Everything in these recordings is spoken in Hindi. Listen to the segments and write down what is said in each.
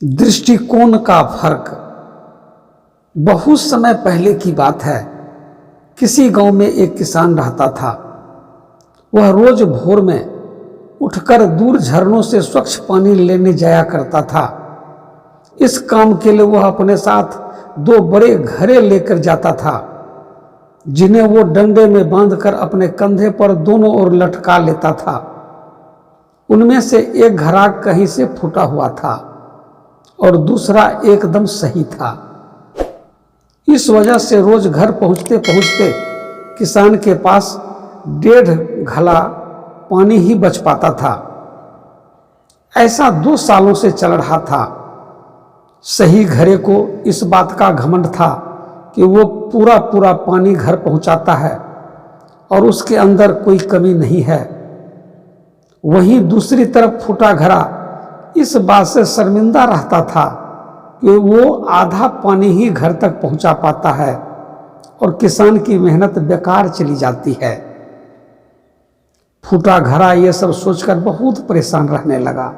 दृष्टिकोण का फर्क। बहुत समय पहले की बात है। किसी गांव में एक किसान रहता था। वह रोज भोर में उठकर दूर झरनों से स्वच्छ पानी लेने जाया करता था। इस काम के लिए वह अपने साथ 2 बड़े घड़े लेकर जाता था, जिन्हें वो डंडे में बांधकर अपने कंधे पर दोनों ओर लटका लेता था। उनमें से एक घड़ा कहीं से फूटा हुआ था और दूसरा एकदम सही था। इस वजह से रोज घर पहुंचते पहुंचते किसान के पास 1.5 घड़ा पानी ही बच पाता था। ऐसा 2 सालों से चल रहा था। सही घड़े को इस बात का घमंड था कि वो पूरा पानी घर पहुंचाता है और उसके अंदर कोई कमी नहीं है। वहीं दूसरी तरफ फूटा घड़ा इस बात से शर्मिंदा रहता था कि वो आधा पानी ही घर तक पहुंचा पाता है और किसान की मेहनत बेकार चली जाती है। फूटा घड़ा ये सब सोचकर बहुत परेशान रहने लगा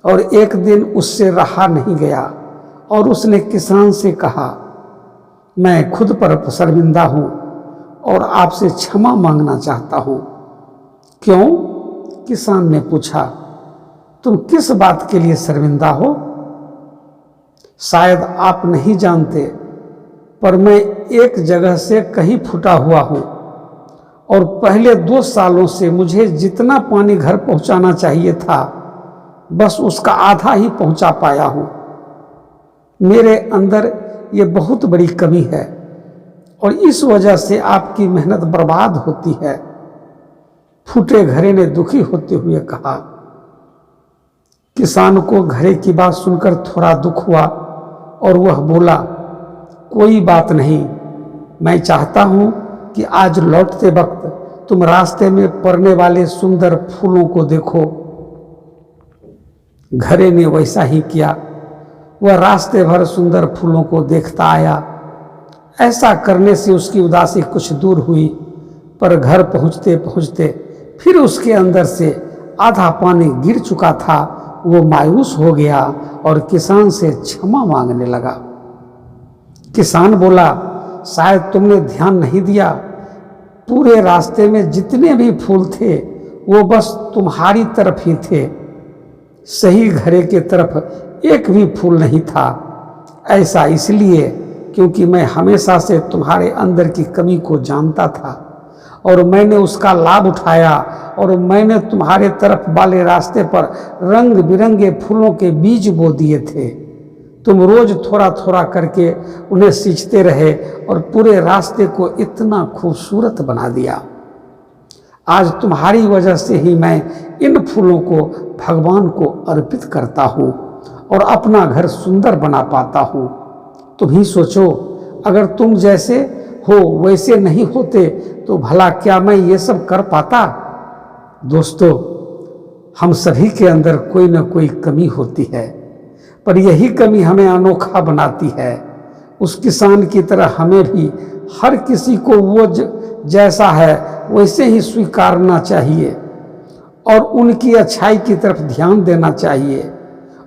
और एक दिन उससे रहा नहीं गया और उसने किसान से कहा, मैं खुद पर शर्मिंदा हूं और आपसे क्षमा मांगना चाहता हूं। क्यों? किसान ने पूछा। तुम किस बात के लिए शर्मिंदा हो? शायद आप नहीं जानते, पर मैं एक जगह से कहीं फूटा हुआ हूं और पहले 2 सालों से मुझे जितना पानी घर पहुंचाना चाहिए था, बस उसका आधा ही पहुंचा पाया हूं। मेरे अंदर ये बहुत बड़ी कमी है और इस वजह से आपकी मेहनत बर्बाद होती है। फूटे घड़े ने दुखी होते हुए कहा। किसान को घड़े की बात सुनकर थोड़ा दुख हुआ और वह बोला, कोई बात नहीं, मैं चाहता हूं कि आज लौटते वक्त तुम रास्ते में पड़ने वाले सुंदर फूलों को देखो। घड़े ने वैसा ही किया। वह रास्ते भर सुंदर फूलों को देखता आया। ऐसा करने से उसकी उदासी कुछ दूर हुई, पर घर पहुंचते पहुंचते फिर उसके अंदर से आधा पानी गिर चुका था। वो मायूस हो गया और किसान से क्षमा मांगने लगा। किसान बोला, शायद तुमने ध्यान नहीं दिया, पूरे रास्ते में जितने भी फूल थे वो बस तुम्हारी तरफ ही थे। सही घड़े के तरफ एक भी फूल नहीं था। ऐसा इसलिए क्योंकि मैं हमेशा से तुम्हारे अंदर की कमी को जानता था और मैंने उसका लाभ उठाया और मैंने तुम्हारे तरफ वाले रास्ते पर रंग बिरंगे फूलों के बीज बो दिए थे। तुम रोज थोड़ा थोड़ा करके उन्हें सींचते रहे और पूरे रास्ते को इतना खूबसूरत बना दिया। आज तुम्हारी वजह से ही मैं इन फूलों को भगवान को अर्पित करता हूँ और अपना घर सुंदर बना पाता हूँ। तुम ही सोचो, अगर तुम जैसे हो वैसे नहीं होते तो भला क्या मैं ये सब कर पाता? दोस्तों, हम सभी के अंदर कोई ना कोई कमी होती है, पर यही कमी हमें अनोखा बनाती है। उस किसान की तरह हमें भी हर किसी को वो जैसा है वैसे ही स्वीकारना चाहिए और उनकी अच्छाई की तरफ ध्यान देना चाहिए।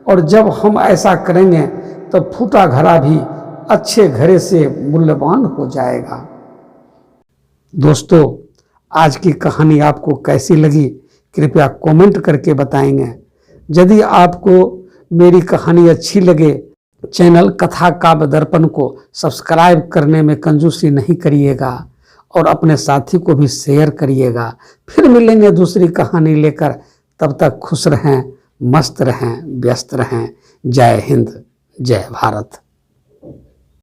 और जब हम ऐसा करेंगे तो फूटा घड़ा भी अच्छे घड़े से मूल्यवान हो जाएगा। दोस्तों, आज की कहानी आपको कैसी लगी कृपया कमेंट करके बताएंगे। यदि आपको मेरी कहानी अच्छी लगे, चैनल कथा काव्य दर्पण को सब्सक्राइब करने में कंजूसी नहीं करिएगा और अपने साथी को भी शेयर करिएगा। फिर मिलेंगे दूसरी कहानी लेकर। तब तक खुश रहें, मस्त रहें, व्यस्त रहें। जय हिंद, जय भारत।